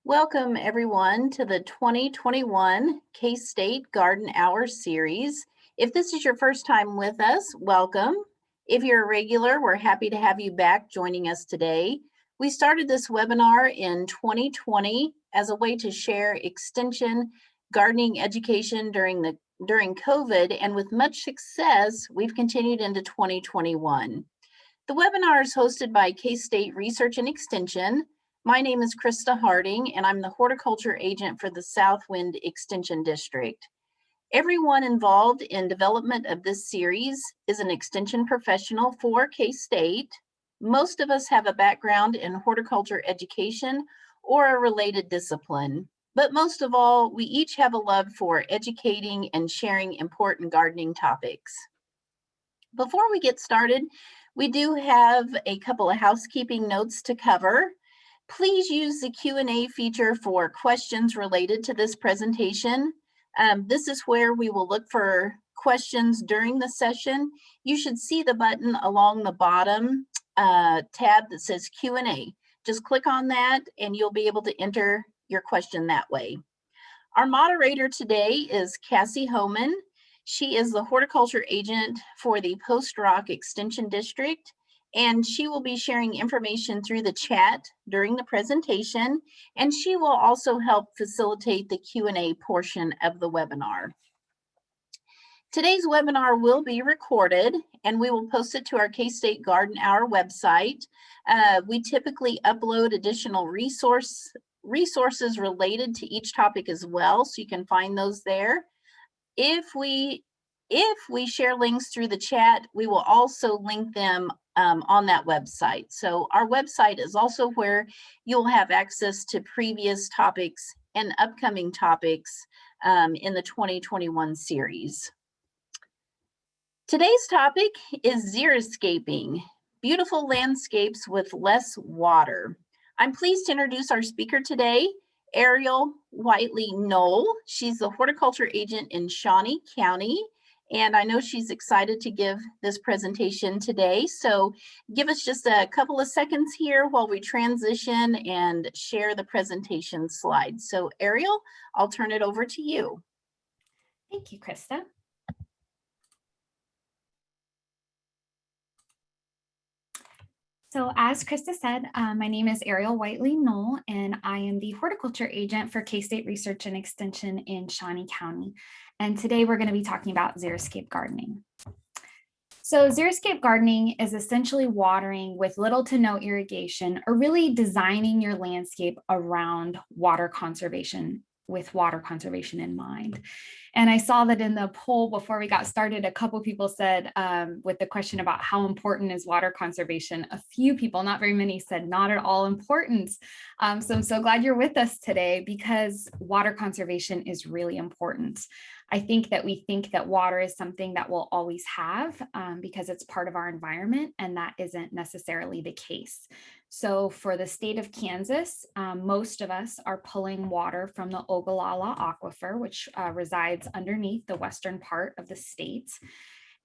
Welcome everyone to the 2021 K-State Garden Hour series. If this is your first time with us, welcome. If you're a regular, we're happy to have you back joining us today. We started this webinar in 2020 as a way to share extension gardening education during COVID, and with much success, we've continued into 2021. The webinar is hosted by K-State Research and Extension. My name is Krista Harding, and I'm the horticulture agent for the Southwind Extension District. Everyone involved in development of this series is an extension professional for K-State. Most of us have a background in horticulture education or a related discipline, but most of all, we each have a love for educating and sharing important gardening topics. Before we get started, we do have a couple of housekeeping notes to cover. Please use the Q&A feature for questions related to this presentation. This is where we will look for questions during the session. You should see the button along the bottom tab that says Q&A. Just click on that and you'll be able to enter your question that way. Our moderator today is Cassie Homan. She is the horticulture agent for the Post Rock Extension District, and she will be sharing information through the chat during the presentation, and she will also help facilitate the Q&A portion of the webinar. Today's webinar will be recorded, and we will post it to our K-State Garden Hour website. We typically upload additional resources related to each topic as well, so you can find those there. If we share links through the chat, we will also link them on that website. So our website is also where you'll have access to previous topics and upcoming topics in the 2021 series. Today's topic is xeriscaping, beautiful landscapes with less water. I'm pleased to introduce our speaker today, Ariel Whitely-Noll. She's the horticulture agent in Shawnee County, and I know she's excited to give this presentation today. So give us just a couple of seconds here while we transition and share the presentation slides. So Ariel, I'll turn it over to you. Thank you, Krista. So as Krista said, my name is Ariel Whitely-Noll, and I am the horticulture agent for K-State Research and Extension in Shawnee County. And today we're going to be talking about xeriscape gardening. So xeriscape gardening is essentially watering with little to no irrigation, or really designing your landscape around water conservation, with water conservation in mind. And I saw that in the poll before we got started, a couple people said with the question about how important is water conservation, a few people, not very many, said not at all important. So I'm so glad you're with us today, because water conservation is really important. I think that water is something that we'll always have because it's part of our environment, and that isn't necessarily the case. So for the state of Kansas, most of us are pulling water from the Ogallala Aquifer, which resides underneath the western part of the state.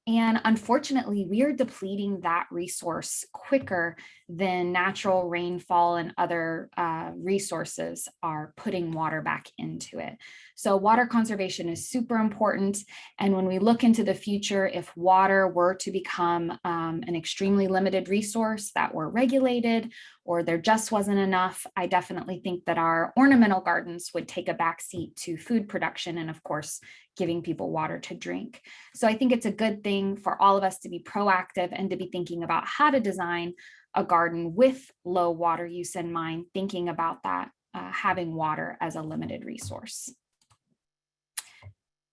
And unfortunately, we are depleting that resource quicker than natural rainfall and other resources are putting water back into it. So water conservation is super important. And when we look into the future, if water were to become an extremely limited resource that were regulated, or there just wasn't enough, I definitely think that our ornamental gardens would take a backseat to food production and, of course, giving people water to drink. So I think it's a good thing for all of us to be proactive and to be thinking about how to design a garden with low water use in mind, thinking about that, having water as a limited resource.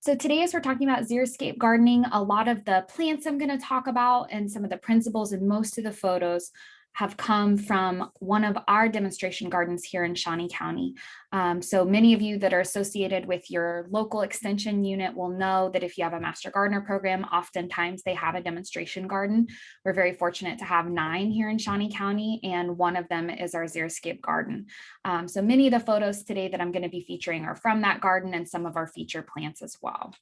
So today, as we're talking about xeriscape gardening, a lot of the plants I'm going to talk about and some of the principles in most of the photos have come from one of our demonstration gardens here in Shawnee County. So many of you that are associated with your local extension unit will know that if you have a Master Gardener program, oftentimes they have a demonstration garden. We're very fortunate to have 9 here in Shawnee County, and one of them is our xeriscape garden. So many of the photos today that I'm going to be featuring are from that garden and some of our feature plants as well.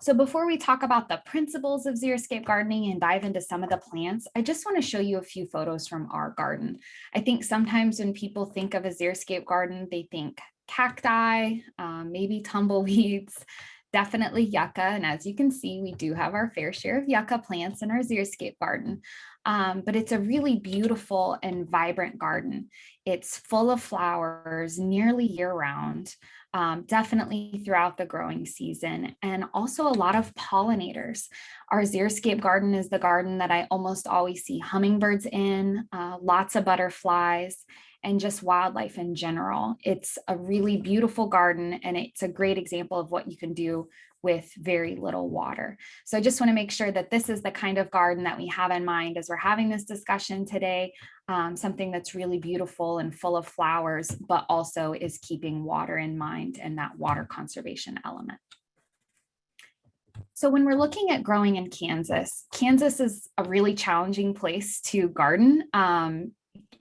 So before we talk about the principles of xeriscape gardening and dive into some of the plants, I just want to show you a few photos from our garden. I think sometimes when people think of a xeriscape garden, they think cacti, maybe tumbleweeds, definitely yucca. And as you can see, we do have our fair share of yucca plants in our xeriscape garden. But it's a really beautiful and vibrant garden. It's full of flowers nearly year round. Definitely throughout the growing season, and also a lot of pollinators. Our xeriscape garden is the garden that I almost always see hummingbirds in, lots of butterflies, and just wildlife in general. It's a really beautiful garden, and it's a great example of what you can do with very little water. So I just want to make sure that this is the kind of garden that we have in mind as we're having this discussion today, something that's really beautiful and full of flowers, but also is keeping water in mind and that water conservation element. So when we're looking at growing in Kansas, Kansas is a really challenging place to garden.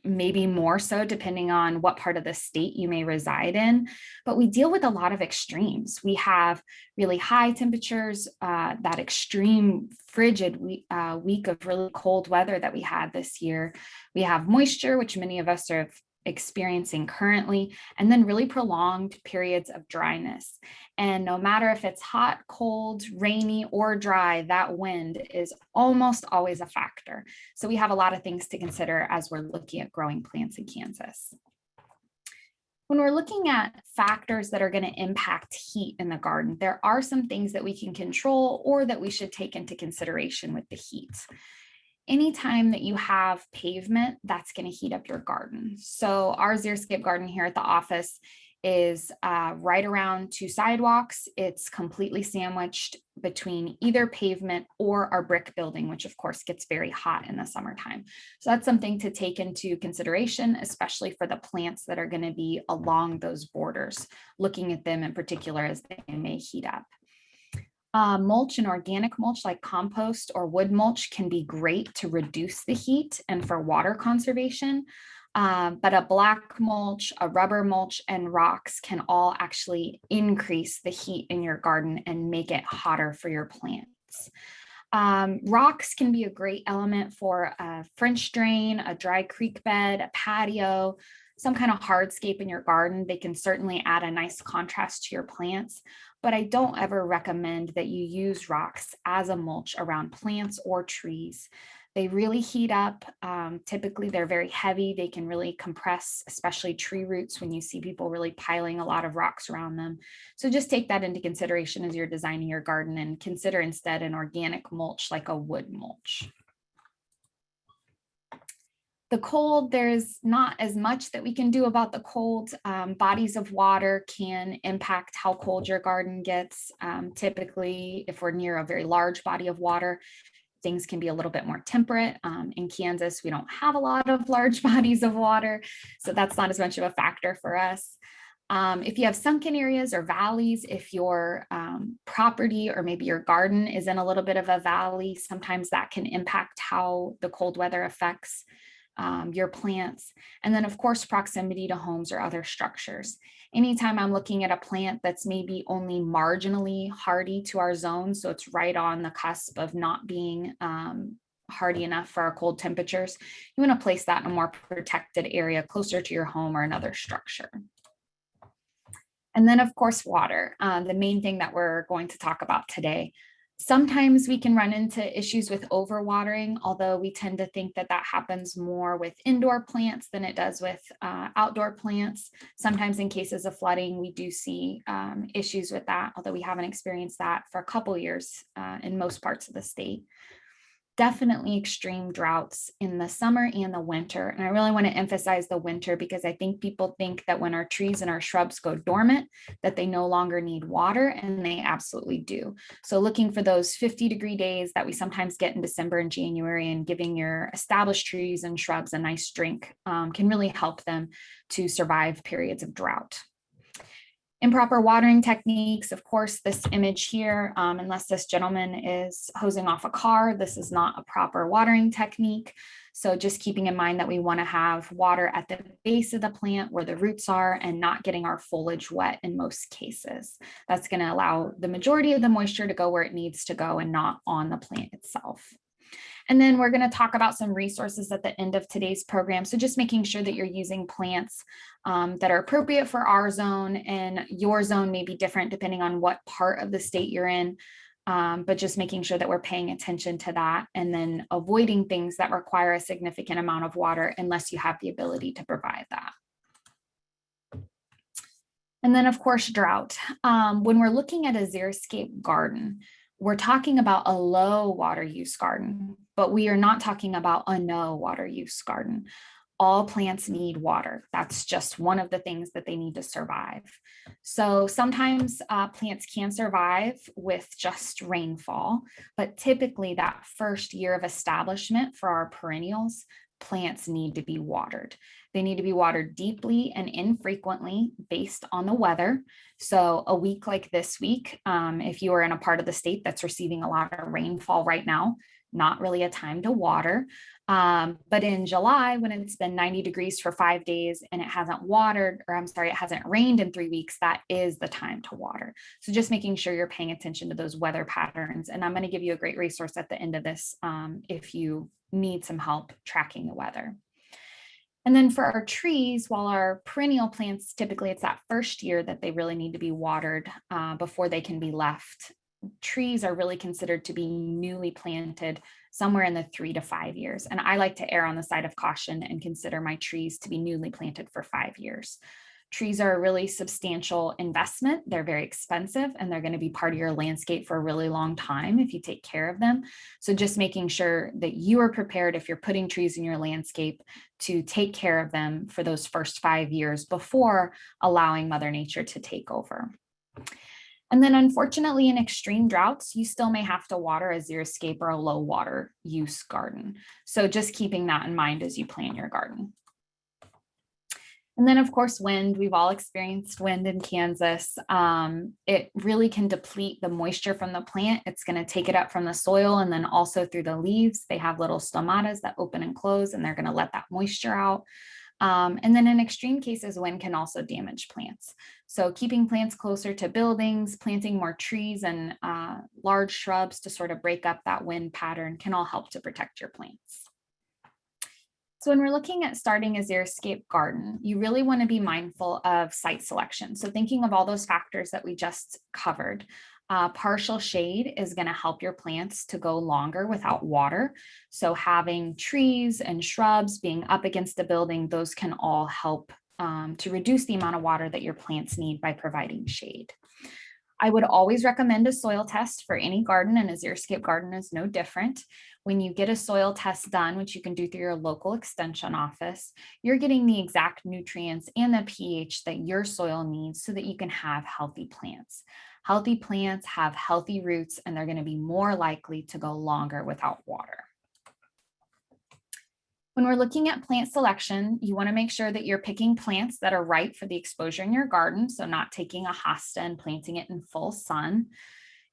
Maybe more so depending on what part of the state you may reside in, but we deal with a lot of extremes. We have really high temperatures, that extreme frigid week of really cold weather that we had this year. We have moisture, which many of us are experiencing currently, and then really prolonged periods of dryness. And no matter if it's hot, cold, rainy, or dry, that wind is almost always a factor. So we have a lot of things to consider as we're looking at growing plants in Kansas. When we're looking at factors that are going to impact heat in the garden, there are some things that we can control or that we should take into consideration with the heat. Anytime that you have pavement, that's going to heat up your garden. So our xeriscape garden here at the office is right around 2 sidewalks. It's completely sandwiched between either pavement or our brick building, which of course gets very hot in the summertime. So that's something to take into consideration, especially for the plants that are going to be along those borders, looking at them in particular as they may heat up. Mulch and organic mulch like compost or wood mulch can be great to reduce the heat and for water conservation. But a black mulch, a rubber mulch, and rocks can all actually increase the heat in your garden and make it hotter for your plants. Rocks can be a great element for a French drain, a dry creek bed, a patio, some kind of hardscape in your garden. They can certainly add a nice contrast to your plants, but I don't ever recommend that you use rocks as a mulch around plants or trees. They really heat up. Typically, they're very heavy. They can really compress, especially tree roots when you see people really piling a lot of rocks around them. So just take that into consideration as you're designing your garden and consider instead an organic mulch like a wood mulch. The cold, there's not as much that we can do about the cold. Bodies of water can impact how cold your garden gets. Typically, if we're near a very large body of water, things can be a little bit more temperate. In Kansas, we don't have a lot of large bodies of water, so that's not as much of a factor for us. If you have sunken areas or valleys, if your property or maybe your garden is in a little bit of a valley, sometimes that can impact how the cold weather affects your plants. And then of course, proximity to homes or other structures. Anytime I'm looking at a plant that's maybe only marginally hardy to our zone, so it's right on the cusp of not being hardy enough for our cold temperatures, you want to place that in a more protected area closer to your home or another structure. And then of course, water, the main thing that we're going to talk about today. Sometimes we can run into issues with overwatering, although we tend to think that that happens more with indoor plants than it does with outdoor plants. Sometimes in cases of flooding, we do see issues with that, although we haven't experienced that for a couple years in most parts of the state. Definitely extreme droughts in the summer and the winter. And I really want to emphasize the winter because I think people think that when our trees and our shrubs go dormant, that they no longer need water, and they absolutely do. So looking for those 50-degree days that we sometimes get in December and January and giving your established trees and shrubs a nice drink can really help them to survive periods of drought. Improper watering techniques, of course, this image here, unless this gentleman is hosing off a car, this is not a proper watering technique. So just keeping in mind that we want to have water at the base of the plant where the roots are and not getting our foliage wet in most cases. That's going to allow the majority of the moisture to go where it needs to go and not on the plant itself. And then we're going to talk about some resources at the end of today's program. So just making sure that you're using plants that are appropriate for our zone, and your zone may be different depending on what part of the state you're in. But just making sure that we're paying attention to that, and then avoiding things that require a significant amount of water unless you have the ability to provide that. And then of course, drought. When we're looking at a xeriscape garden, we're talking about a low water use garden, but we are not talking about a no water use garden. All plants need water. That's just one of the things that they need to survive. So sometimes plants can survive with just rainfall, but typically that first year of establishment for our perennials, plants need to be watered. They need to be watered deeply and infrequently based on the weather. So a week like this week, if you are in a part of the state that's receiving a lot of rainfall right now, not really a time to water. But in July, when it's been 90 degrees for 5 days and it hasn't watered, or I'm sorry, it hasn't rained in 3 weeks, that is the time to water. So just making sure you're paying attention to those weather patterns. And I'm going to give you a great resource at the end of this if you need some help tracking the weather. And then for our trees, while our perennial plants, typically it's that first year that they really need to be watered before they can be left. Trees are really considered to be newly planted somewhere in the 3 to 5 years. And I like to err on the side of caution and consider my trees to be newly planted for 5 years. Trees are a really substantial investment. They're very expensive, and they're going to be part of your landscape for a really long time if you take care of them. So just making sure that you are prepared, if you're putting trees in your landscape, to take care of them for those first 5 years before allowing Mother Nature to take over. And then unfortunately, in extreme droughts, you still may have to water a xeriscape or a low water use garden. So just keeping that in mind as you plan your garden. And then of course, wind. We've all experienced wind in Kansas. It really can deplete the moisture from the plant. It's going to take it up from the soil and then also through the leaves. They have little stomatas that open and close, and they're going to let that moisture out. And then in extreme cases, wind can also damage plants. So keeping plants closer to buildings, planting more trees and large shrubs to sort of break up that wind pattern can all help to protect your plants. So when we're looking at starting a xeriscape garden, you really want to be mindful of site selection. So thinking of all those factors that we just covered. Partial shade is going to help your plants to go longer without water. So having trees and shrubs being up against a building, those can all help to reduce the amount of water that your plants need by providing shade. I would always recommend a soil test for any garden, and a xeriscape garden is no different. When you get a soil test done, which you can do through your local extension office, you're getting the exact nutrients and the pH that your soil needs so that you can have healthy plants. Healthy plants have healthy roots, and they're going to be more likely to go longer without water. When we're looking at plant selection, you want to make sure that you're picking plants that are right for the exposure in your garden, so not taking a hosta and planting it in full sun.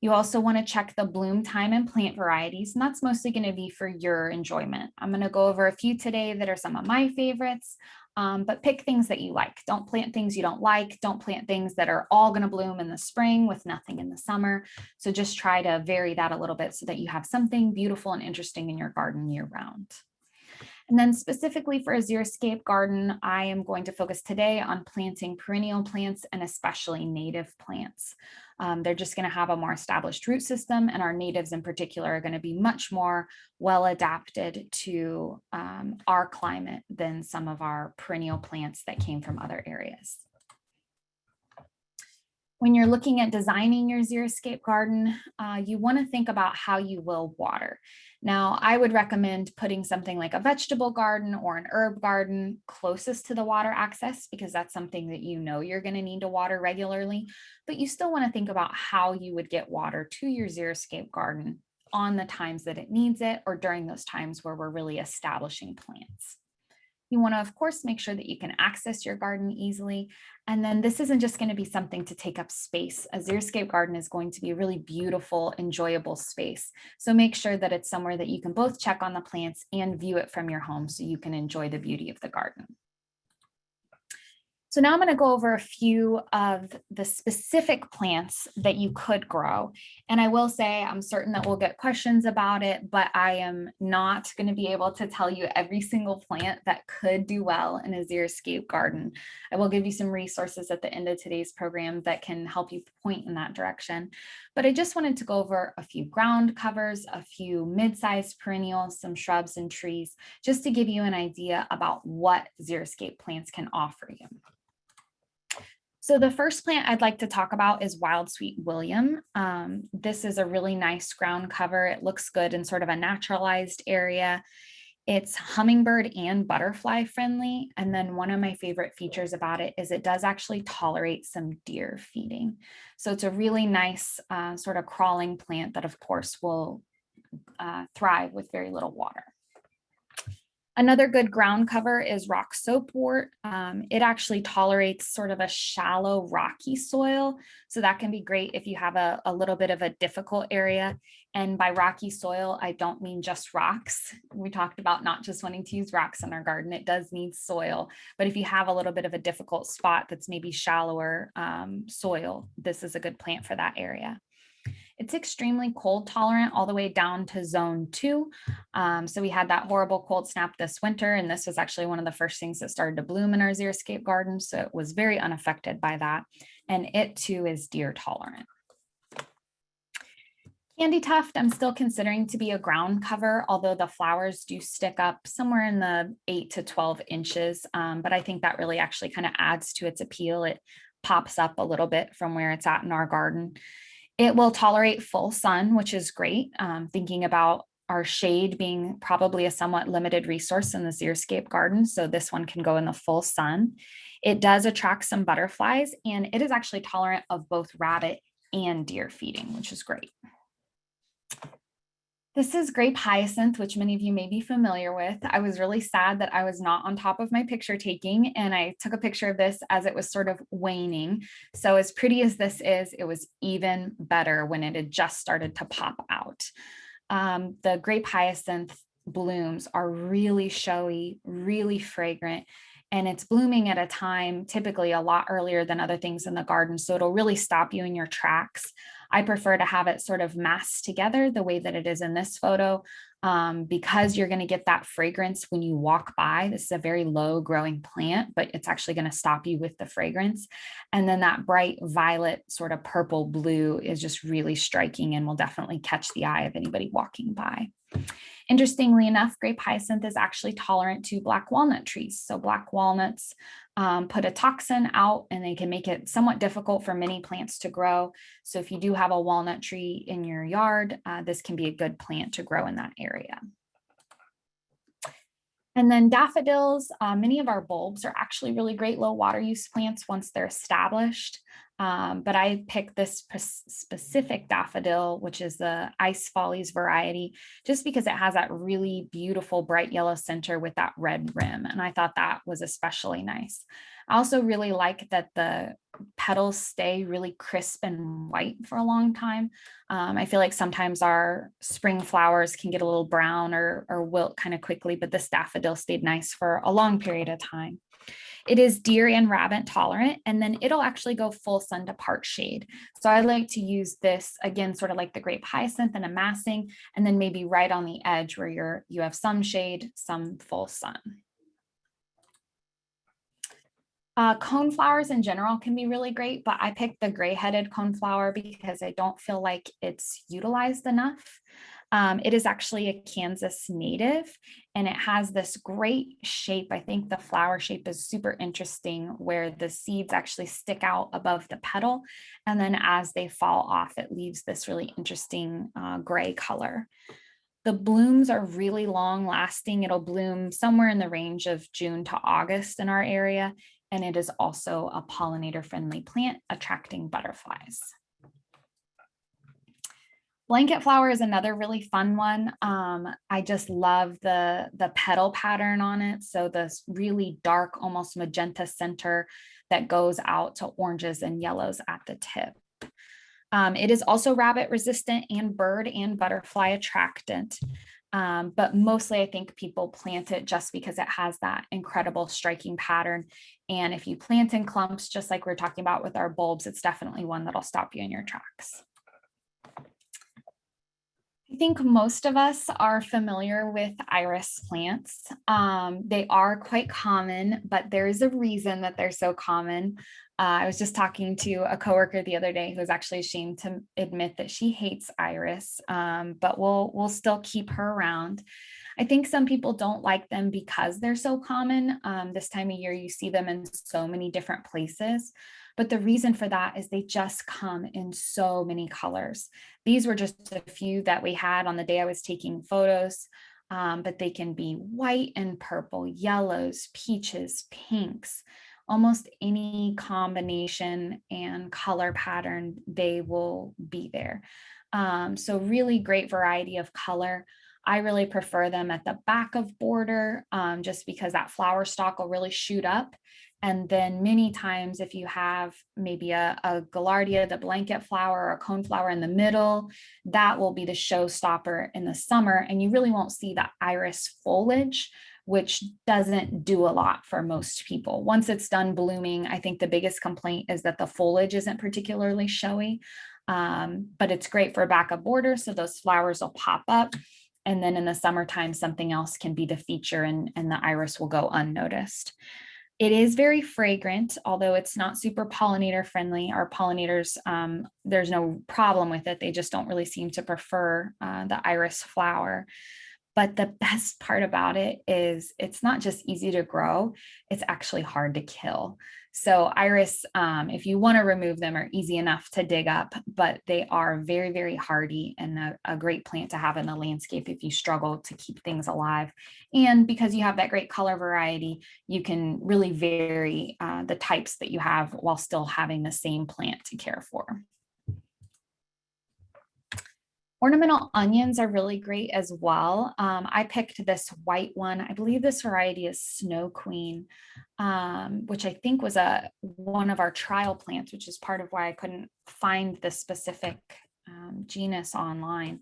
You also want to check the bloom time and plant varieties, and that's mostly going to be for your enjoyment. I'm going to go over a few today that are some of my favorites, but pick things that you like. Don't plant things you don't like. Don't plant things that are all going to bloom in the spring with nothing in the summer. So just try to vary that a little bit so that you have something beautiful and interesting in your garden year round. And then specifically for a xeriscape garden, I am going to focus today on planting perennial plants and especially native plants. They're just going to have a more established root system, and our natives in particular are going to be much more well adapted to our climate than some of our perennial plants that came from other areas. When you're looking at designing your xeriscape garden, you want to think about how you will water. Now, I would recommend putting something like a vegetable garden or an herb garden closest to the water access, because that's something that you know you're going to need to water regularly. But you still want to think about how you would get water to your xeriscape garden on the times that it needs it, or during those times where we're really establishing plants. You want to, of course, make sure that you can access your garden easily. And then this isn't just going to be something to take up space. A xeriscape garden is going to be a really beautiful, enjoyable space. So make sure that it's somewhere that you can both check on the plants and view it from your home so you can enjoy the beauty of the garden. So now I'm going to go over a few of the specific plants that you could grow. And I will say I'm certain that we'll get questions about it, but I am not going to be able to tell you every single plant that could do well in a xeriscape garden. I will give you some resources at the end of today's program that can help you point in that direction. But I just wanted to go over a few ground covers, a few mid-sized perennials, some shrubs and trees, just to give you an idea about what xeriscape plants can offer you. So the first plant I'd like to talk about is Wild Sweet William. This is a really nice ground cover. It looks good in sort of a naturalized area. It's hummingbird and butterfly friendly. And then one of my favorite features about it is it does actually tolerate some deer feeding. So it's a really nice sort of crawling plant that of course will thrive with very little water. Another good ground cover is rock soapwort. It actually tolerates sort of a shallow rocky soil. So that can be great if you have a little bit of a difficult area. And by rocky soil, I don't mean just rocks. We talked about not just wanting to use rocks in our garden. It does need soil. But if you have a little bit of a difficult spot that's maybe shallower soil, this is a good plant for that area. It's extremely cold tolerant all the way down to zone 2. So we had that horrible cold snap this winter, and this was actually one of the first things that started to bloom in our xeriscape garden. So it was very unaffected by that. And it too is deer tolerant. Candy tuft, I'm still considering to be a ground cover, although the flowers do stick up somewhere in the 8 to 12 inches. But I think that really actually kind of adds to its appeal. It pops up a little bit from where it's at in our garden. It will tolerate full sun, which is great. Thinking about our shade being probably a somewhat limited resource in the xeriscape garden. So this one can go in the full sun. It does attract some butterflies, and it is actually tolerant of both rabbit and deer feeding, which is great. This is grape hyacinth, which many of you may be familiar with. I was really sad that I was not on top of my picture taking, and I took a picture of this as it was sort of waning. So as pretty as this is, it was even better when it had just started to pop out. The grape hyacinth blooms are really showy, really fragrant, and it's blooming at a time typically a lot earlier than other things in the garden. So it'll really stop you in your tracks. I prefer to have it sort of massed together the way that it is in this photo because you're going to get that fragrance when you walk by. This is a very low growing plant, but it's actually going to stop you with the fragrance. And then that bright violet sort of purple blue is just really striking and will definitely catch the eye of anybody walking by. Interestingly enough, grape hyacinth is actually tolerant to black walnut trees. So black walnuts put a toxin out, and they can make it somewhat difficult for many plants to grow. So if you do have a walnut tree in your yard, this can be a good plant to grow in that area. And then daffodils, many of our bulbs are actually really great low water use plants once they're established. But I picked this specific daffodil, which is the Ice Follies variety, just because it has that really beautiful bright yellow center with that red rim. And I thought that was especially nice. I also really like that the petals stay really crisp and white for a long time. I feel like sometimes our spring flowers can get a little brown or wilt kind of quickly, but this daffodil stayed nice for a long period of time. It is deer and rabbit tolerant, and then it'll actually go full sun to part shade. So I like to use this, again, sort of like the grape hyacinth in a massing, and then maybe right on the edge where you have some shade, some full sun. Coneflowers in general can be really great, but I picked the gray-headed coneflower because I don't feel like it's utilized enough. It is actually a Kansas native, and it has this great shape. I think the flower shape is super interesting, where the seeds actually stick out above the petal, and then as they fall off, it leaves this really interesting gray color. The blooms are really long lasting. It'll bloom somewhere in the range of June to August in our area, and it is also a pollinator friendly plant attracting butterflies. Blanket flower is another really fun one. I just love the petal pattern on it. So this really dark, almost magenta center that goes out to oranges and yellows at the tip. It is also rabbit resistant and bird and butterfly attractant. But mostly I think people plant it just because it has that incredible striking pattern. And if you plant in clumps, just like we're talking about with our bulbs, it's definitely one that'll stop you in your tracks. I think most of us are familiar with iris plants. They are quite common, but there is a reason that they're so common. I was just talking to a coworker the other day who was actually ashamed to admit that she hates iris, but we'll still keep her around. I think some people don't like them because they're so common. This time of year, you see them in so many different places. But the reason for that is they just come in so many colors. These were just a few that we had on the day I was taking photos, but they can be white and purple, yellows, peaches, pinks, almost any combination and color pattern, they will be there. So really great variety of color. I really prefer them at the back of border, just because that flower stalk will really shoot up. And then many times if you have maybe a gaillardia, the blanket flower, or a coneflower in the middle, that will be the showstopper in the summer. And you really won't see the iris foliage, which doesn't do a lot for most people. Once it's done blooming, I think the biggest complaint is that the foliage isn't particularly showy, but it's great for back of border. So those flowers will pop up. And then in the summertime, something else can be the feature and the iris will go unnoticed. It is very fragrant, although it's not super pollinator friendly. Our pollinators, there's no problem with it. They just don't really seem to prefer the iris flower. But the best part about it is it's not just easy to grow, it's actually hard to kill. So iris, if you want to remove them, are easy enough to dig up, but they are very, very hardy and a great plant to have in the landscape if you struggle to keep things alive. And because you have that great color variety, you can really vary the types that you have while still having the same plant to care for. Ornamental onions are really great as well. I picked this white one. I believe this variety is Snow Queen, which I think was one of our trial plants, which is part of why I couldn't find the specific genus online.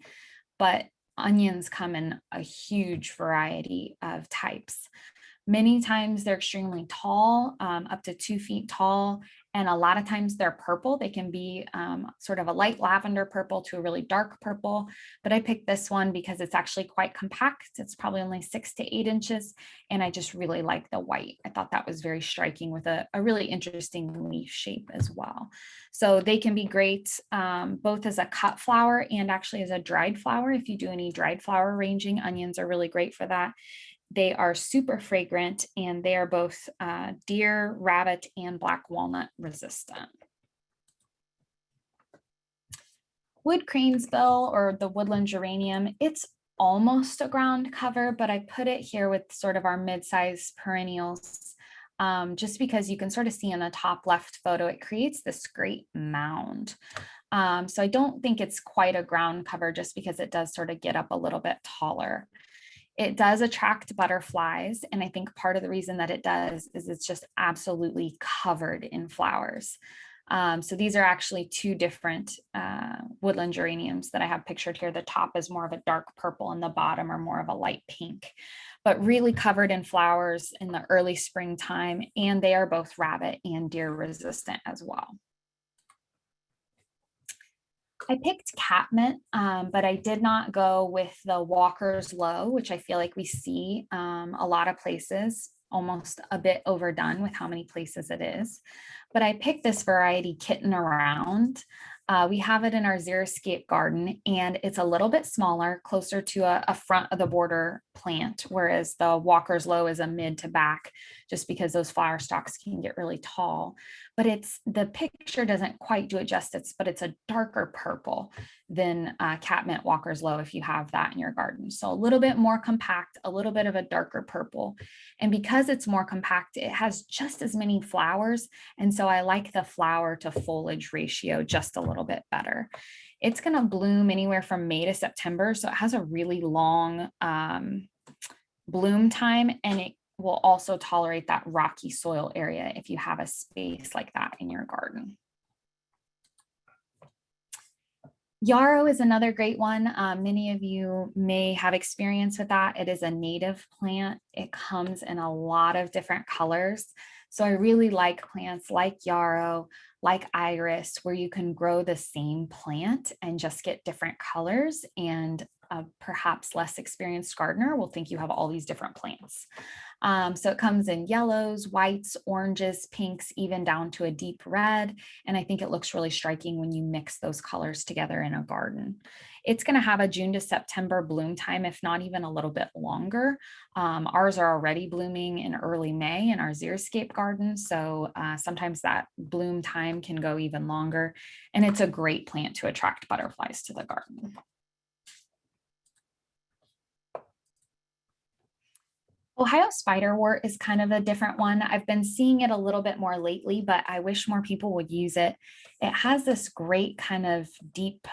But onions come in a huge variety of types. Many times they're extremely tall, up to 2 feet tall, and a lot of times they're purple. They can be sort of a light lavender purple to a really dark purple, but I picked this one because it's actually quite compact. It's probably only 6 to 8 inches, and I just really like the white. I thought that was very striking with a really interesting leaf shape as well. So they can be great both as a cut flower and actually as a dried flower. If you do any dried flower arranging, onions are really great for that. They are super fragrant, and they are both deer, rabbit, and black walnut resistant. Wood cranesbill, or the woodland geranium, it's almost a ground cover, but I put it here with sort of our mid-sized perennials, just because you can sort of see in the top left photo, it creates this great mound. So I don't think it's quite a ground cover just because it does sort of get up a little bit taller. It does attract butterflies, and I think part of the reason that it does is it's just absolutely covered in flowers. So these are actually 2 different woodland geraniums that I have pictured here. The top is more of a dark purple and the bottom are more of a light pink, but really covered in flowers in the early springtime, and they are both rabbit and deer resistant as well. I picked catmint, but I did not go with the Walker's Low, which I feel like we see a lot of places, almost a bit overdone with how many places it is. But I picked this variety Kitten Around. We have it in our Xeriscape garden, and it's a little bit smaller, closer to a front of the border plant, whereas the Walker's Low is a mid to back, just because those flower stalks can get really tall. But the picture doesn't quite do it justice, but it's a darker purple than catmint Walker's Low if you have that in your garden. So a little bit more compact, a little bit of a darker purple. And because it's more compact, it has just as many flowers. And so I like the flower to foliage ratio just a little bit better. It's going to bloom anywhere from May to September. So it has a really long bloom time, and it will also tolerate that rocky soil area if you have a space like that in your garden. Yarrow is another great one. Many of you may have experience with that. It is a native plant. It comes in a lot of different colors. So I really like plants like yarrow, like iris, where you can grow the same plant and just get different colors, and a perhaps less experienced gardener will think you have all these different plants. So it comes in yellows, whites, oranges, pinks, even down to a deep red. And I think it looks really striking when you mix those colors together in a garden. It's going to have a June to September bloom time, if not even a little bit longer. Ours are already blooming in early May in our Xeriscape garden. So sometimes that bloom time can go even longer. And it's a great plant to attract butterflies to the garden. Ohio spiderwort is kind of a different one. I've been seeing it a little bit more lately, but I wish more people would use it. It has this great kind of deep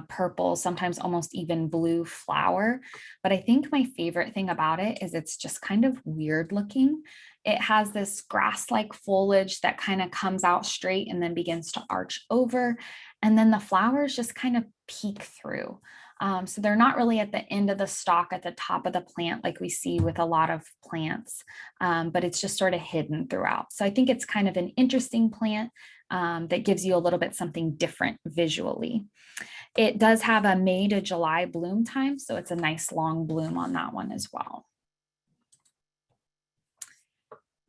purple, sometimes almost even blue flower. But I think my favorite thing about it is it's just kind of weird looking. It has this grass-like foliage that kind of comes out straight and then begins to arch over. And then the flowers just kind of peek through. So they're not really at the end of the stalk at the top of the plant like we see with a lot of plants, but it's just sort of hidden throughout. So I think it's kind of an interesting plant that gives you a little bit something different visually. It does have a May to July bloom time, so it's a nice long bloom on that one as well.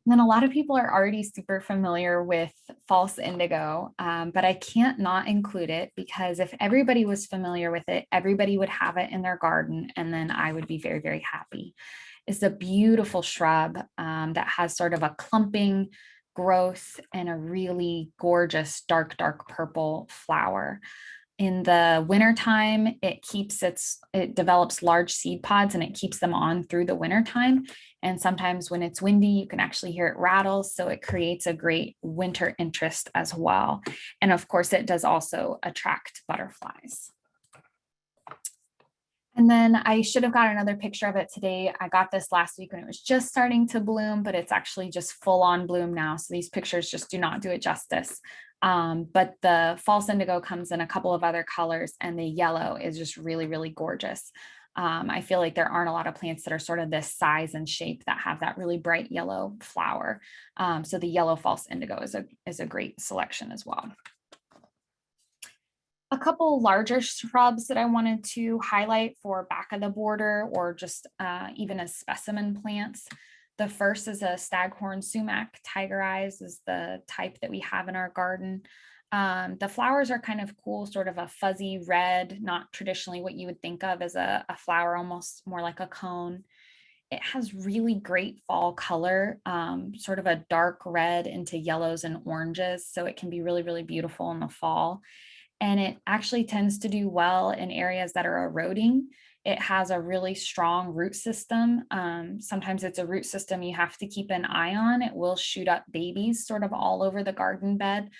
And then a lot of people are already super familiar with false indigo, but I can't not include it because if everybody was familiar with it, everybody would have it in their garden, and then I would be very, very happy. It's a beautiful shrub that has sort of a clumping growth and a really gorgeous dark, dark purple flower. In the wintertime, it develops large seed pods and it keeps them on through the wintertime. And sometimes when it's windy, you can actually hear it rattle. So it creates a great winter interest as well. And of course, it does also attract butterflies. And then I should have got another picture of it today. I got this last week when it was just starting to bloom, but it's actually just full on bloom now. So these pictures just do not do it justice. But the false indigo comes in a couple of other colors, and the yellow is just really, really gorgeous. I feel like there aren't a lot of plants that are sort of this size and shape that have that really bright yellow flower. So the yellow false indigo is a great selection as well. A couple larger shrubs that I wanted to highlight for back of the border or just even as specimen plants. The first is a staghorn sumac. Tiger eyes is the type that we have in our garden. The flowers are kind of cool, sort of a fuzzy red, not traditionally what you would think of as a flower, almost more like a cone. It has really great fall color, sort of a dark red into yellows and oranges. So it can be really, really beautiful in the fall. And it actually tends to do well in areas that are eroding. It has a really strong root system. Sometimes it's a root system you have to keep an eye on. It will shoot up babies sort of all over the garden bed.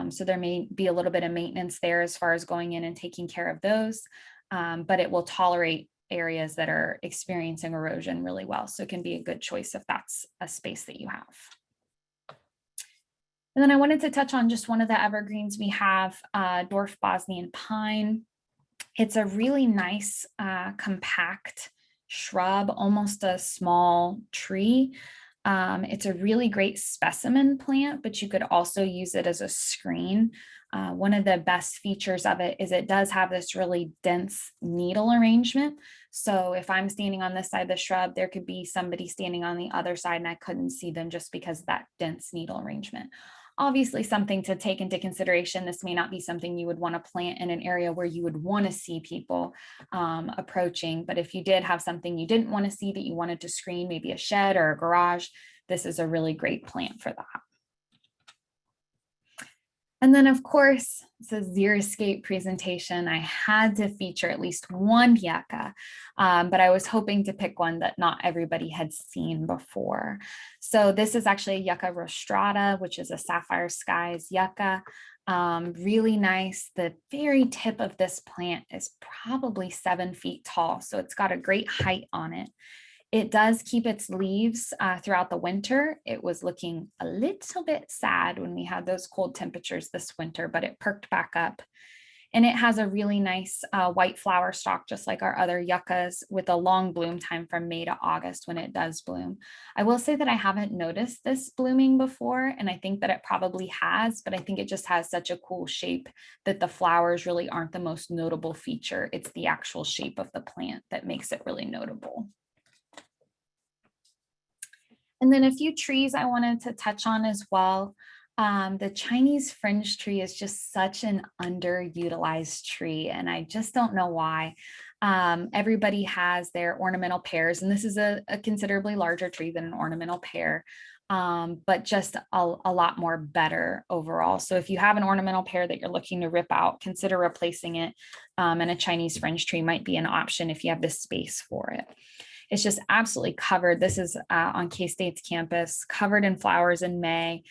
So there may be a little bit of maintenance there as far as going in and taking care of those, but it will tolerate areas that are experiencing erosion really well. So it can be a good choice if that's a space that you have. And then I wanted to touch on just one of the evergreens we have, dwarf Bosnian pine. It's a really nice, compact shrub, almost a small tree. It's a really great specimen plant, but you could also use it as a screen. One of the best features of it is it does have this really dense needle arrangement. So if I'm standing on this side of the shrub, there could be somebody standing on the other side and I couldn't see them just because of that dense needle arrangement. Obviously something to take into consideration. This may not be something you would want to plant in an area where you would want to see people approaching, but if you did have something you didn't want to see that you wanted to screen, maybe a shed or a garage, this is a really great plant for that. And then of course, it's a Xeriscape presentation. I had to feature at least one yucca, but I was hoping to pick one that not everybody had seen before. So this is actually a yucca rostrata, which is a sapphire skies yucca. Really nice. The very tip of this plant is probably 7 feet tall, so it's got a great height on it. It does keep its leaves throughout the winter. It was looking a little bit sad when we had those cold temperatures this winter, but it perked back up. And it has a really nice white flower stalk, just like our other yuccas, with a long bloom time from May to August when it does bloom. I will say that I haven't noticed this blooming before, and I think that it probably has, but I think it just has such a cool shape that the flowers really aren't the most notable feature. It's the actual shape of the plant that makes it really notable. And then a few trees I wanted to touch on as well. The Chinese fringe tree is just such an underutilized tree, and I just don't know why. Everybody has their ornamental pears, and this is a considerably larger tree than an ornamental pear, but just a lot more better overall. So if you have an ornamental pear that you're looking to rip out, consider replacing it, and a Chinese fringe tree might be an option if you have the space for it. It's just absolutely covered. This is on K-State's campus, covered in flowers in May.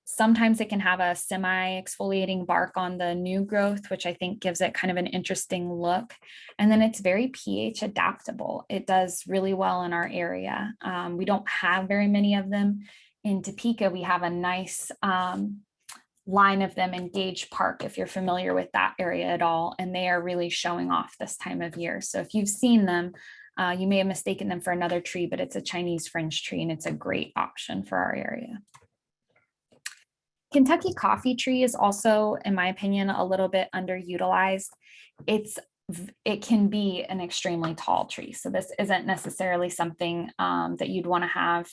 Sometimes it can have a semi-exfoliating bark on the new growth, which I think gives it kind of an interesting look. And then it's very pH adaptable. It does really well in our area. We don't have very many of them. In Topeka, we have a nice line of them in Gage Park, if you're familiar with that area at all, and they are really showing off this time of year. So if you've seen them, you may have mistaken them for another tree, but it's a Chinese fringe tree, and it's a great option for our area. Kentucky coffee tree is also, in my opinion, a little bit underutilized. It can be an extremely tall tree. So this isn't necessarily something that you'd want to have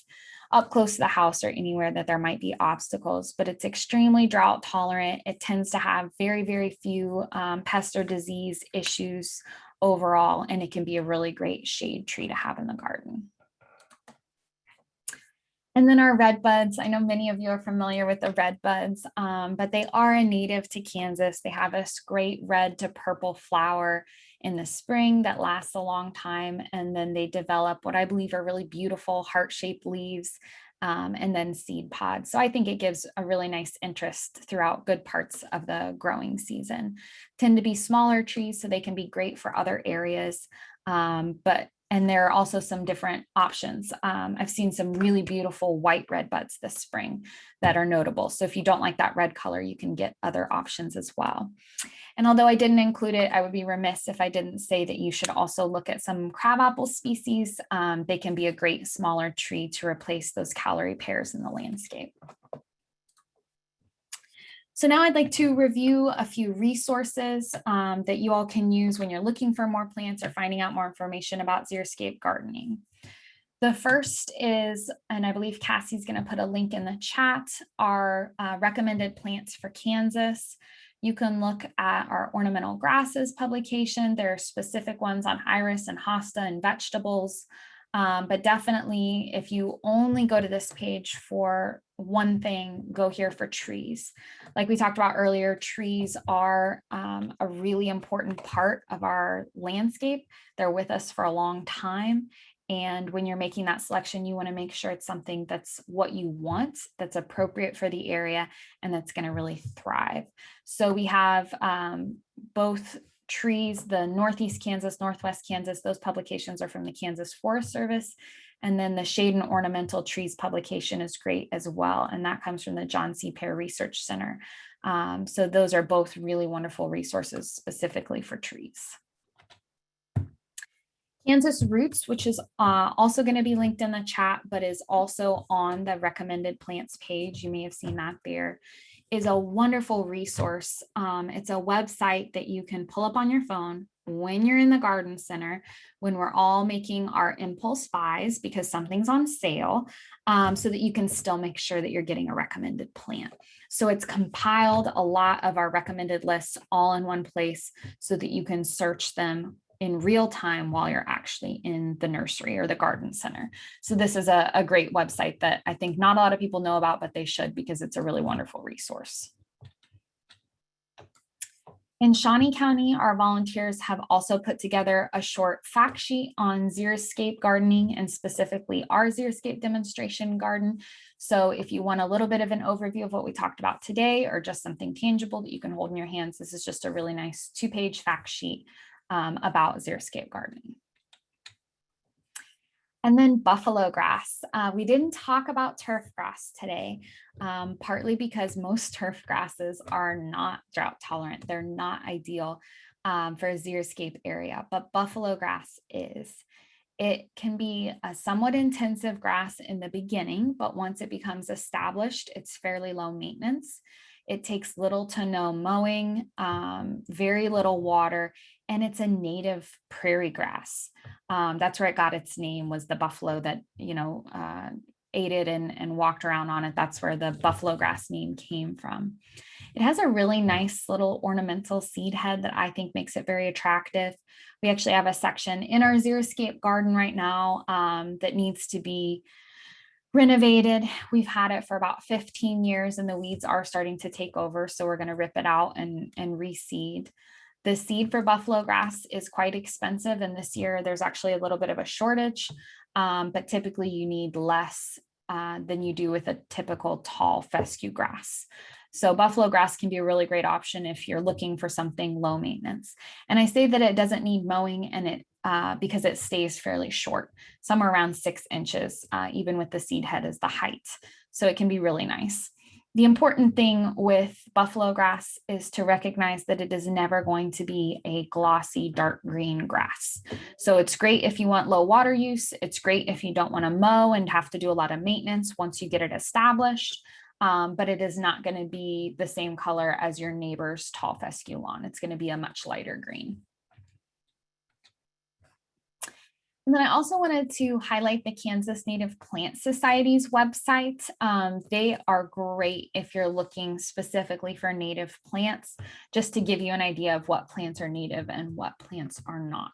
up close to the house or anywhere that there might be obstacles, but it's extremely drought tolerant. It tends to have very, very few pest or disease issues overall, and it can be a really great shade tree to have in the garden. And then our red buds, I know many of you are familiar with the red buds, but they are a native to Kansas. They have this great red to purple flower in the spring that lasts a long time. And then they develop what I believe are really beautiful heart-shaped leaves and then seed pods. So I think it gives a really nice interest throughout good parts of the growing season. Tend to be smaller trees, so they can be great for other areas, and there are also some different options. I've seen some really beautiful white red buds this spring that are notable. So if you don't like that red color, you can get other options as well. And although I didn't include it, I would be remiss if I didn't say that you should also look at some crabapple species. They can be a great smaller tree to replace those Callery pears in the landscape. So now I'd like to review a few resources that you all can use when you're looking for more plants or finding out more information about xeriscape gardening. The first is, and I believe Cassie's going to put a link in the chat, our recommended plants for Kansas. You can look at our ornamental grasses publication. There are specific ones on iris and hosta and vegetables. But definitely, if you only go to this page for one thing, go here for trees. Like we talked about earlier, trees are a really important part of our landscape. They're with us for a long time. And when you're making that selection, you want to make sure it's something that's what you want, that's appropriate for the area, and that's going to really thrive. So we have both trees, the Northeast Kansas, Northwest Kansas, those publications are from the Kansas Forest Service. And then the Shade and Ornamental Trees publication is great as well. And that comes from the John C. Pear Research Center. So those are both really wonderful resources specifically for trees. Kansas Roots, which is also going to be linked in the chat, but is also on the recommended plants page. You may have seen that there. Is a wonderful resource. It's a website that you can pull up on your phone when you're in the garden center, when we're all making our impulse buys because something's on sale, so that you can still make sure that you're getting a recommended plant. So it's compiled a lot of our recommended lists all in one place so that you can search them in real time while you're actually in the nursery or the garden center. So this is a great website that I think not a lot of people know about, but they should, because it's a really wonderful resource. In Shawnee County, our volunteers have also put together a short fact sheet on Xeriscape gardening and specifically our Xeriscape demonstration garden. So if you want a little bit of an overview of what we talked about today or just something tangible that you can hold in your hands, this is just a really nice 2-page fact sheet about Xeriscape gardening. And then buffalo grass. We didn't talk about turf grass today, partly because most turf grasses are not drought tolerant. They're not ideal for a xeriscape area, but buffalo grass is. It can be a somewhat intensive grass in the beginning, but once it becomes established, it's fairly low maintenance. It takes little to no mowing, very little water, and it's a native prairie grass. That's where it got its name, was the buffalo that, ate it and walked around on it. That's where the buffalo grass name came from. It has a really nice little ornamental seed head that I think makes it very attractive. We actually have a section in our Xeriscape garden right now that needs to be renovated. We've had it for about 15 years and the weeds are starting to take over. So we're going to rip it out and reseed. The seed for buffalo grass is quite expensive. And this year there's actually a little bit of a shortage, but typically you need less than you do with a typical tall fescue grass. So buffalo grass can be a really great option if you're looking for something low maintenance. And I say that it doesn't need mowing and because it stays fairly short, somewhere around 6 inches, even with the seed head as the height. So it can be really nice. The important thing with buffalo grass is to recognize that it is never going to be a glossy dark green grass. So it's great if you want low water use. It's great if you don't want to mow and have to do a lot of maintenance once you get it established. But it is not going to be the same color as your neighbor's tall fescue lawn. It's going to be a much lighter green. And then I also wanted to highlight the Kansas Native Plant Society's website. They are great if you're looking specifically for native plants, just to give you an idea of what plants are native and what plants are not.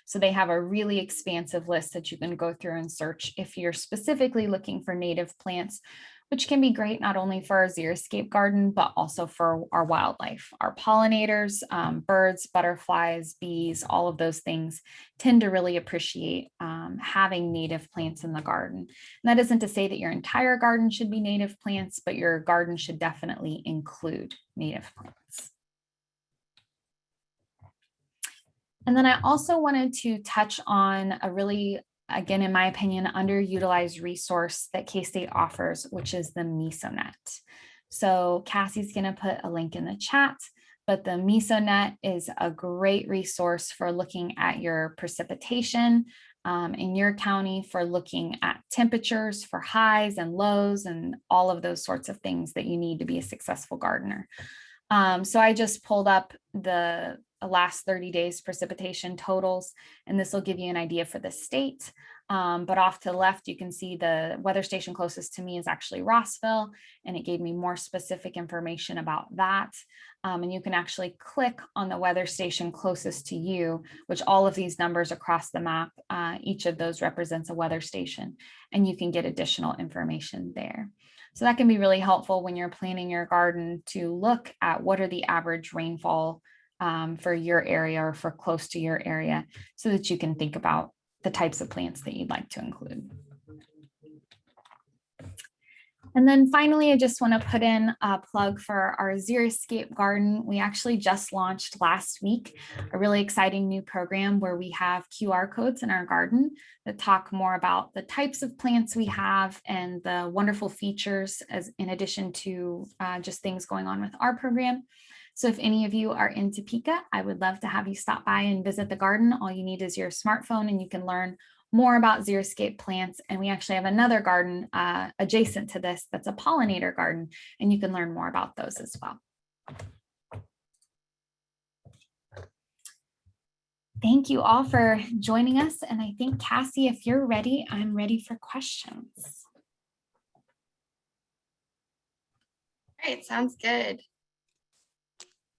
So they have a really expansive list that you can go through and search if you're specifically looking for native plants, which can be great not only for our Xeriscape garden, but also for our wildlife. Our pollinators, birds, butterflies, bees, all of those things tend to really appreciate having native plants in the garden. And that isn't to say that your entire garden should be native plants, but your garden should definitely include native plants. And then I also wanted to touch on a really, again, in my opinion, underutilized resource that K-State offers, which is the MesoNet. So Cassie's going to put a link in the chat, but the MesoNet is a great resource for looking at your precipitation in your county, for looking at temperatures, for highs and lows, and all of those sorts of things that you need to be a successful gardener. So I just pulled up the last 30 days precipitation totals, and this will give you an idea for the state. But off to the left, you can see the weather station closest to me is actually Rossville, and it gave me more specific information about that. And you can actually click on the weather station closest to you, which all of these numbers across the map, each of those represents a weather station, and you can get additional information there. So that can be really helpful when you're planning your garden to look at what are the average rainfall for your area or for close to your area, so that you can think about the types of plants that you'd like to include. And then finally, I just want to put in a plug for our Xeriscape garden. We actually just launched last week a really exciting new program where we have QR codes in our garden that talk more about the types of plants we have and the wonderful features, as in addition to just things going on with our program. So if any of you are in Topeka, I would love to have you stop by and visit the garden. All you need is your smartphone and you can learn more about Xeriscape plants. And we actually have another garden adjacent to this that's a pollinator garden, and you can learn more about those as well. Thank you all for joining us. And I think, Cassie, if you're ready, I'm ready for questions. Great, sounds good.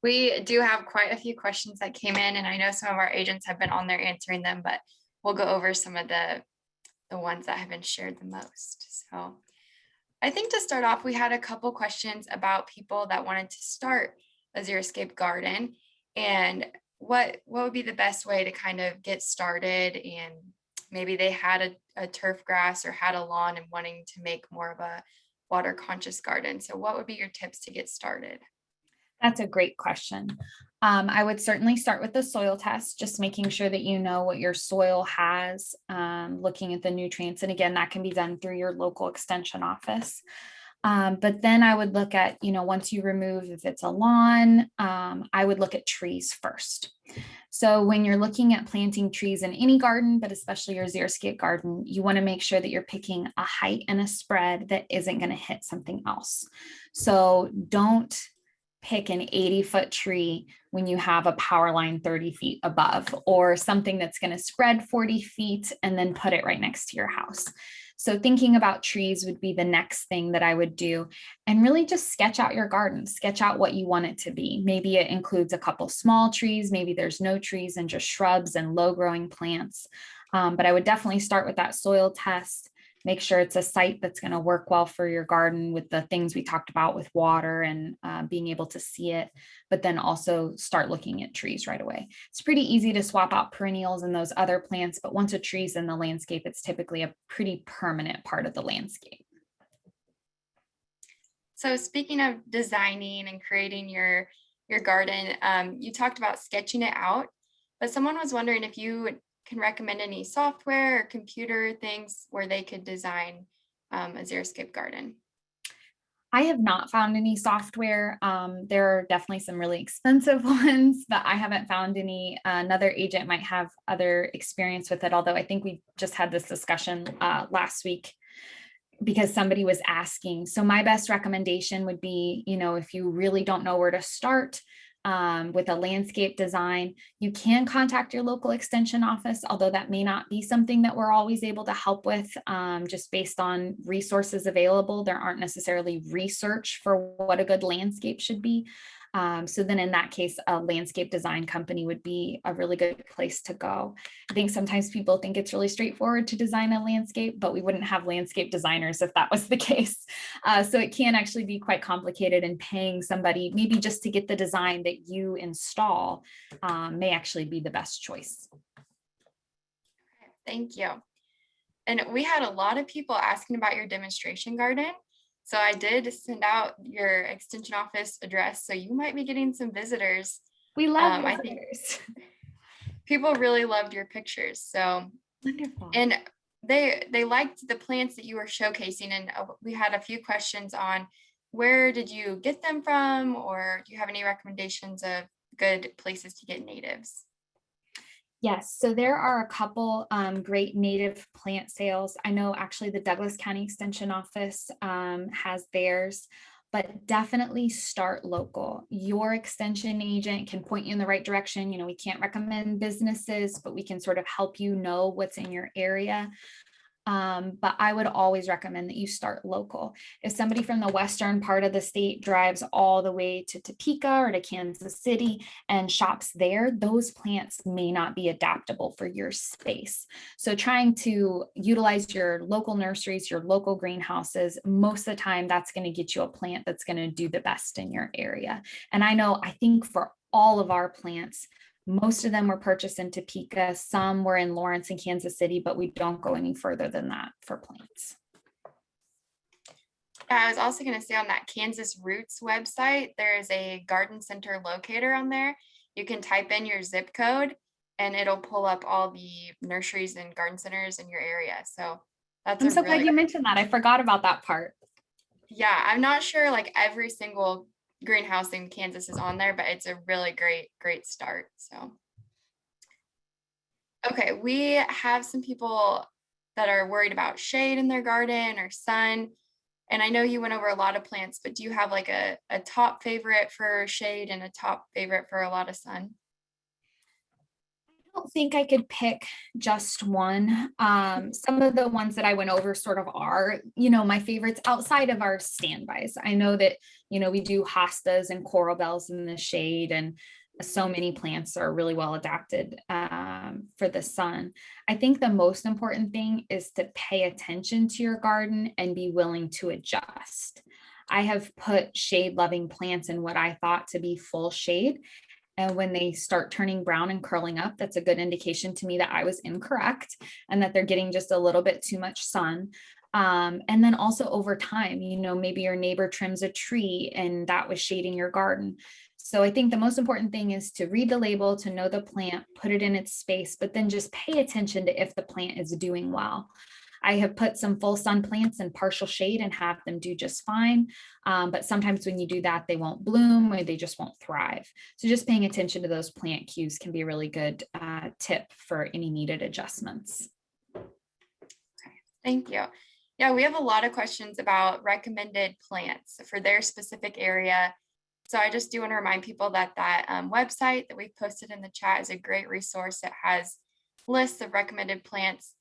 We do have quite a few questions that came in, and I know some of our agents have been on there answering them, but we'll go over some of the ones that have been shared the most. So I think to start off, we had a couple questions about people that wanted to start a Xeriscape garden. and what would be the best way to kind of get started, and maybe they had a turf grass or had a lawn and wanting to make more of a water conscious garden. So what would be your tips to get started? That's a great question. I would certainly start with the soil test, just making sure that you know what your soil has, looking at the nutrients. And again, that can be done through your local extension office. But then I would look at, once you remove, if it's a lawn, I would look at trees first. So when you're looking at planting trees in any garden, but especially your xeriscape garden, you want to make sure that you're picking a height and a spread that isn't going to hit something else. So don't pick an 80-foot tree when you have a power line 30 feet above, or something that's going to spread 40 feet and then put it right next to your house. So thinking about trees would be the next thing that I would do, and really just sketch out your garden, sketch out what you want it to be. Maybe it includes a couple small trees, maybe there's no trees and just shrubs and low growing plants. But I would definitely start with that soil test. Make sure it's a site that's going to work well for your garden with the things we talked about with water and being able to see it, but then also start looking at trees right away. It's pretty easy to swap out perennials and those other plants, but once a tree's in the landscape, it's typically a pretty permanent part of the landscape. So speaking of designing and creating your garden, you talked about sketching it out, but someone was wondering if you can recommend any software or computer things where they could design a xeriscape garden. I have not found any software. There are definitely some really expensive ones, but I haven't found any. Another agent might have other experience with it, although I think we just had this discussion last week because somebody was asking. So my best recommendation would be, if you really don't know where to start, with a landscape design, you can contact your local extension office, although that may not be something that we're always able to help with, just based on resources available. There aren't necessarily research for what a good landscape should be. So then in that case, a landscape design company would be a really good place to go. I think sometimes people think it's really straightforward to design a landscape, but we wouldn't have landscape designers if that was the case. So it can actually be quite complicated, and paying somebody maybe just to get the design that you install may actually be the best choice. Thank you. And we had a lot of people asking about your demonstration garden. So I did send out your extension office address, so you might be getting some visitors. We love visitors. I think people really loved your pictures. So wonderful. And they liked the plants that you were showcasing, and we had a few questions on where did you get them from, or do you have any recommendations of good places to get natives? Yes, so there are a couple great native plant sales. I know actually the Douglas County Extension Office has theirs, but definitely start local. Your extension agent can point you in the right direction. We can't recommend businesses, but we can sort of help you know what's in your area. But I would always recommend that you start local. If somebody from the western part of the state drives all the way to Topeka or to Kansas City and shops there, those plants may not be adaptable for your space. So trying to utilize your local nurseries, your local greenhouses, most of the time that's going to get you a plant that's going to do the best in your area. And I think for all of our plants, most of them were purchased in Topeka. Some were in Lawrence and Kansas City, but we don't go any further than that for plants. I was also going to say, on that Kansas Roots website, there's a garden center locator on there. You can type in your zip code and it'll pull up all the nurseries and garden centers in your area. So that's I'm so glad you mentioned that. I forgot about that part. Yeah, I'm not sure like every single greenhouse in Kansas is on there, but it's a really great start. So okay, we have some people that are worried about shade in their garden or sun, and I know you went over a lot of plants, but do you have like a top favorite for shade and a top favorite for a lot of sun? I don't think I could pick just one. Some of the ones that I went over sort of are, my favorites outside of our standbys. I know that, we do hostas and coral bells in the shade, and so many plants are really well adapted for the sun. I think the most important thing is to pay attention to your garden and be willing to adjust. I have put shade loving plants in what I thought to be full shade, And when they start turning brown and curling up, that's a good indication to me that I was incorrect and that they're getting just a little bit too much sun. And then also over time, maybe your neighbor trims a tree and that was shading your garden. So I think the most important thing is to read the label, to know the plant, put it in its space, but then just pay attention to if the plant is doing well. I have put some full sun plants in partial shade and have them do just fine. But sometimes when you do that, they won't bloom or they just won't thrive. So just paying attention to those plant cues can be a really good tip for any needed adjustments. Okay, thank you. Yeah, we have a lot of questions about recommended plants for their specific area. So I just do want to remind people that website that we've posted in the chat is a great resource. It has lists of recommended plants.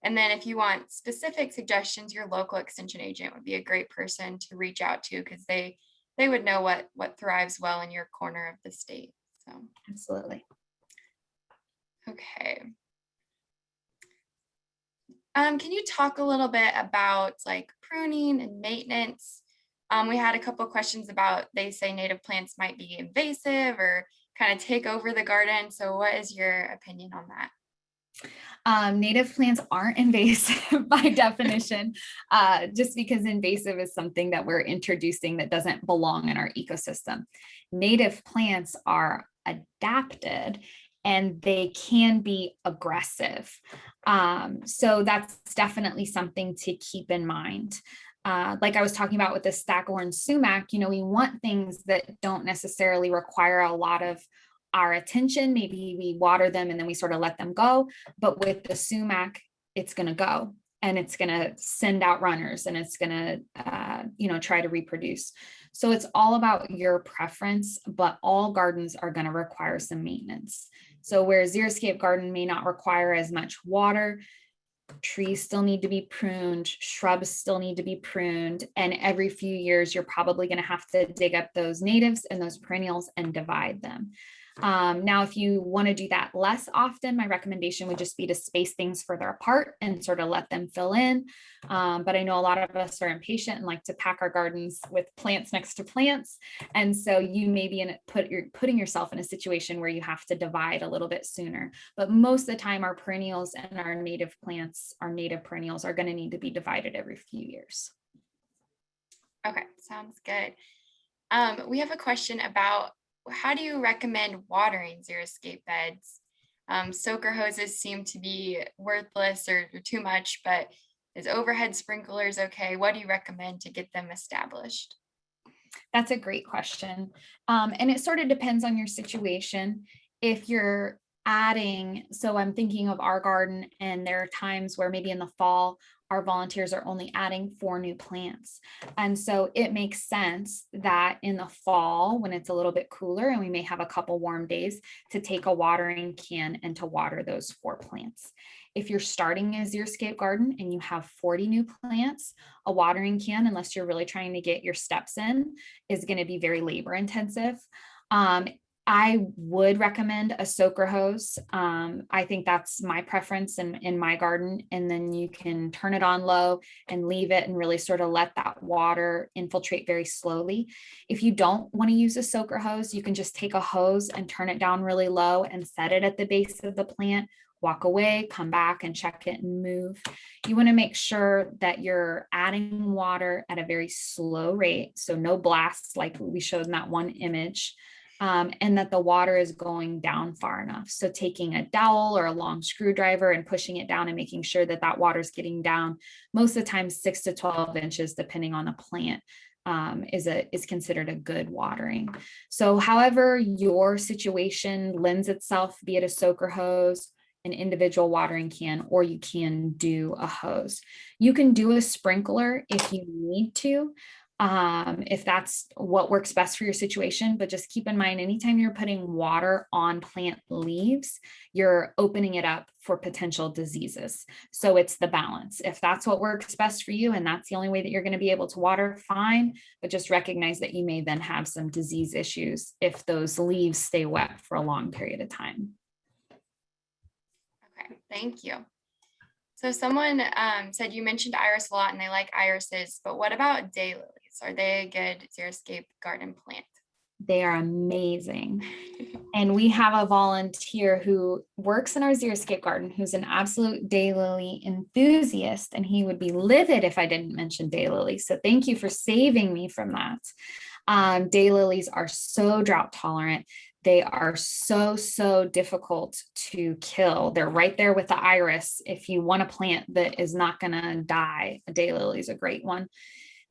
And then if you want specific suggestions, your local extension agent would be a great person to reach out to because they would know what thrives well in your corner of the state. So absolutely. Okay. Can you talk a little bit about like pruning and maintenance? We had a couple of questions about, they say native plants might be invasive or kind of take over the garden. So what is your opinion on that? Native plants aren't invasive by definition, just because invasive is something that we're introducing that doesn't belong in our ecosystem. Native plants are adapted and they can be aggressive. So that's definitely something to keep in mind. Like I was talking about with the staghorn sumac, we want things that don't necessarily require a lot of our attention. Maybe we water them and then we sort of let them go. But with the sumac, it's going to go and it's going to send out runners and it's going to, try to reproduce. So it's all about your preference, but all gardens are going to require some maintenance. So where a xeriscape garden may not require as much water, trees still need to be pruned, shrubs still need to be pruned, and every few years you're probably going to have to dig up those natives and those perennials and divide them. Now, if you want to do that less often, my recommendation would just be to space things further apart and sort of let them fill in. But I know a lot of us are impatient and like to pack our gardens with plants next to plants. And so you may be putting yourself in a situation where you have to divide a little bit sooner. But most of the time, our perennials and our native plants, our native perennials are going to need to be divided every few years. Okay, sounds good. We have a question about, how do you recommend watering xeriscape beds? Soaker hoses seem to be worthless or too much, but is overhead sprinklers okay? What do you recommend to get them established? That's a great question. And it sort of depends on your situation. If you're adding, so I'm thinking of our garden, and there are times where maybe in the fall, our volunteers are only adding 4 new plants. And so it makes sense that in the fall, when it's a little bit cooler and we may have a couple warm days, to take a watering can and to water those 4 plants. If you're starting a xeriscape garden and you have 40 new plants, a watering can, unless you're really trying to get your steps in, is going to be very labor intensive. I would recommend a soaker hose. I think that's my preference in my garden. And then you can turn it on low and leave it and really sort of let that water infiltrate very slowly. If you don't want to use a soaker hose, you can just take a hose and turn it down really low and set it at the base of the plant, walk away, come back and check it and move. You want to make sure that you're adding water at a very slow rate. So no blasts like we showed in that one image. And that the water is going down far enough. So taking a dowel or a long screwdriver and pushing it down and making sure that that water is getting down, most of the time 6 to 12 inches, depending on the plant, is considered a good watering. So however your situation lends itself, be it a soaker hose, an individual watering can, or you can do a hose. You can do a sprinkler if you need to. If that's what works best for your situation, but just keep in mind, anytime you're putting water on plant leaves, you're opening it up for potential diseases. So it's the balance. If that's what works best for you, and that's the only way that you're going to be able to water, fine, but just recognize that you may then have some disease issues if those leaves stay wet for a long period of time. Okay, thank you. So someone said you mentioned iris a lot and they like irises, but what about daylilies? Are they a good xeriscape garden plant? They are amazing. And we have a volunteer who works in our Xeriscape garden who's an absolute daylily enthusiast, and he would be livid if I didn't mention daylilies. So thank you for saving me from that. Daylilies are so drought tolerant. They are so difficult to kill. They're right there with the iris. If you want a plant that is not going to die, a daylily is a great one.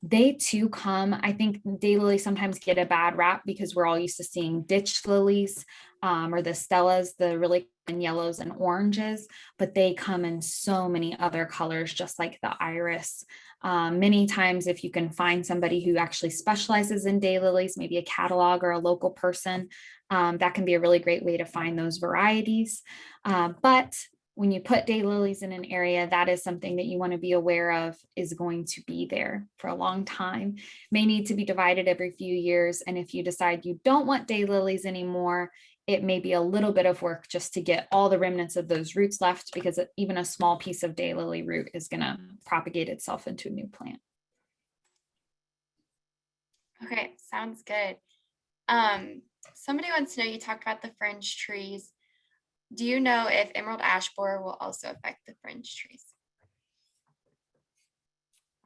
They too come, I think daylilies sometimes get a bad rap because we're all used to seeing ditch lilies or the stellas, the really common yellows and oranges, but they come in so many other colors, just like the iris. Many times, if you can find somebody who actually specializes in daylilies, maybe a catalog or a local person, that can be a really great way to find those varieties. But when you put daylilies in an area, that is something that you want to be aware of is going to be there for a long time, may need to be divided every few years. And if you decide you don't want daylilies anymore, it may be a little bit of work just to get all the remnants of those roots left, because even a small piece of daylily root is going to propagate itself into a new plant. Okay, sounds good. Somebody wants to know, you talked about the fringe trees. Do you know if emerald ash borer will also affect the fringe trees?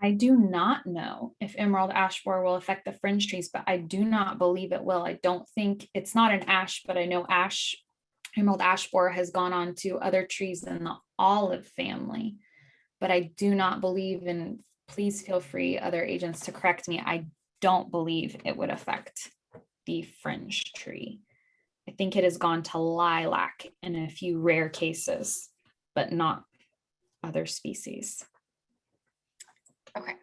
I do not know if emerald ash borer will affect the fringe trees, but I do not believe it will. I don't think it's not an ash, but I know emerald ash borer has gone on to other trees in the olive family, but I do not believe, and please feel free, other agents, to correct me. I don't believe it would affect the fringe tree. I think it has gone to lilac in a few rare cases, but not other species. Okay.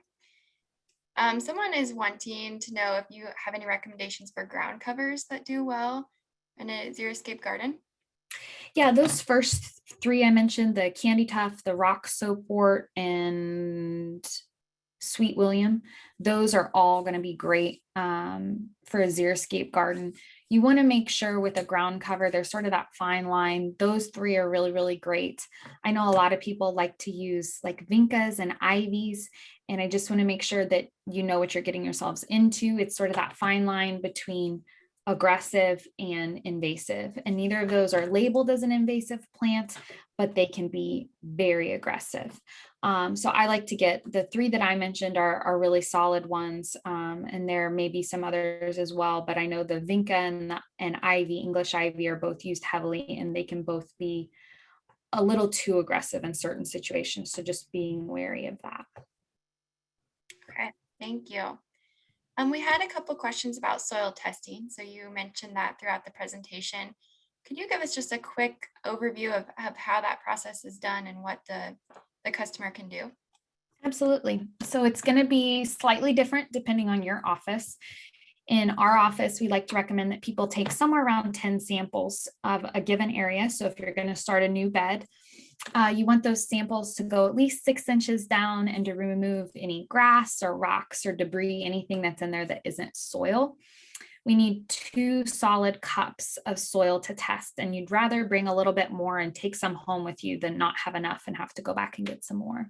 Someone is wanting to know if you have any recommendations for ground covers that do well in a Xeriscape garden. Yeah, those first three I mentioned, the candy tuft, the rock soapwort, and Sweet William, those are all going to be great for a Xeriscape garden. You want to make sure with a ground cover, there's sort of that fine line. Those three are really great. I know a lot of people like to use like vincas and ivies, and I just want to make sure that you know what you're getting yourselves into. It's sort of that fine line between aggressive and invasive, and neither of those are labeled as an invasive plant, but they can be very aggressive. So I like to get the three that I mentioned are really solid ones, and there may be some others as well, but I know the vinca and ivy, English ivy, are both used heavily, and they can both be a little too aggressive in certain situations, so just being wary of that. Okay, thank you. We had a couple questions about soil testing. So you mentioned that throughout the presentation. Could you give us just a quick overview of how that process is done and what the customer can do? Absolutely. So it's going to be slightly different depending on your office. In our office, we like to recommend that people take somewhere around 10 samples of a given area. So if you're going to start a new bed, you want those samples to go at least 6 inches down and to remove any grass or rocks or debris, anything that's in there that isn't soil. We need 2 solid cups of soil to test, and you'd rather bring a little bit more and take some home with you than not have enough and have to go back and get some more.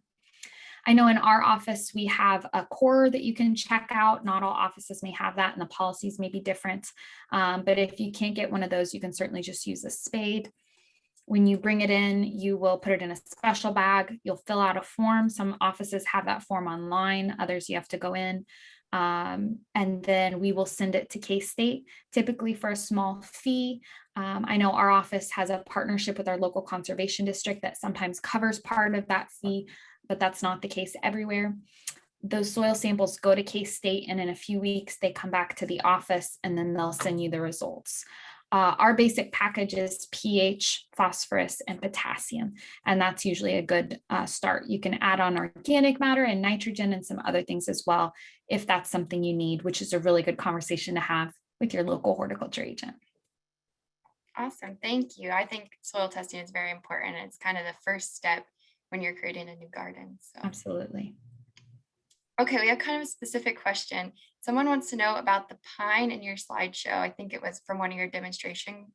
I know in our office, we have a core that you can check out. Not all offices may have that, and the policies may be different. But if you can't get one of those, you can certainly just use a spade. When you bring it in, you will put it in a special bag. You'll fill out a form. Some offices have that form online. Others you have to go in. And then we will send it to K-State, typically for a small fee. I know our office has a partnership with our local conservation district that sometimes covers part of that fee, but that's not the case everywhere. Those soil samples go to K-State, and in a few weeks, they come back to the office, and then they'll send you the results. Our basic package is pH, phosphorus, and potassium, and that's usually a good start. You can add on organic matter and nitrogen and some other things as well, if that's something you need, which is a really good conversation to have with your local horticulture agent. Awesome, thank you. I think soil testing is very important. It's kind of the first step when you're creating a new garden. So. Absolutely. Okay, we have kind of a specific question. Someone wants to know about the pine in your slideshow. I think it was from one of your demonstration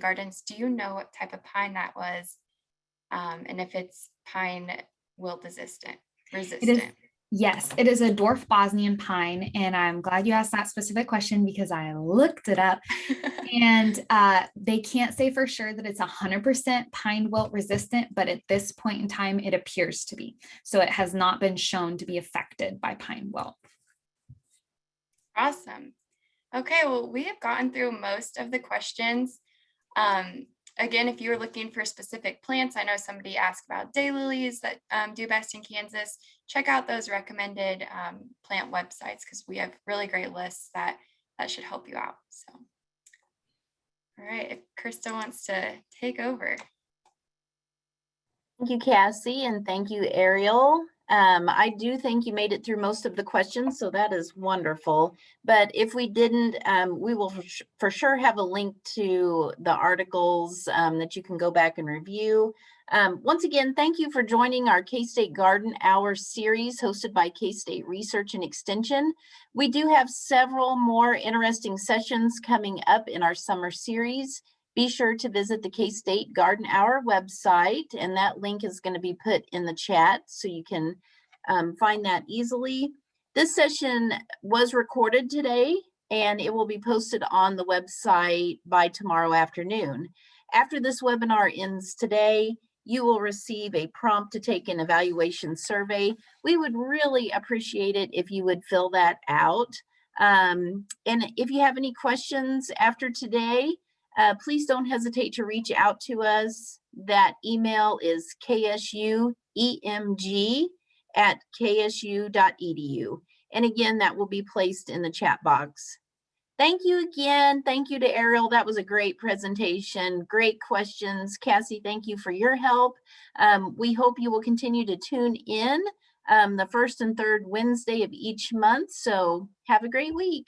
gardens. Do you know what type of pine that was? And if it's pine wilt resistant? Yes, it is a dwarf Bosnian pine, and I'm glad you asked that specific question because I looked it up, and they can't say for sure that it's 100% pine wilt resistant, but at this point in time, it appears to be. So it has not been shown to be affected by pine wilt. Awesome. Okay, well, we have gotten through most of the questions. Again, if you were looking for specific plants, I know somebody asked about daylilies that do best in Kansas. Check out those recommended plant websites because we have really great lists that should help you out. So, all right, if Krista wants to take over. Thank you, Cassie, and thank you, Ariel. I do think you made it through most of the questions, so that is wonderful. But if we didn't, we will for sure have a link to the articles that you can go back and review. Once again, thank you for joining our K-State Garden Hour series hosted by K-State Research and Extension. We do have several more interesting sessions coming up in our summer series. Be sure to visit the K-State Garden Hour website, and that link is going to be put in the chat so you can find that easily. This session was recorded today, and it will be posted on the website by tomorrow afternoon. After this webinar ends today, you will receive a prompt to take an evaluation survey. We would really appreciate it if you would fill that out. And if you have any questions after today, please don't hesitate to reach out to us. That email is ksuemg@ksu.edu. And again, that will be placed in the chat box. Thank you again. Thank you to Ariel. That was a great presentation. Great questions. Cassie, thank you for your help. We hope you will continue to tune in the first and third Wednesday of each month. So have a great week.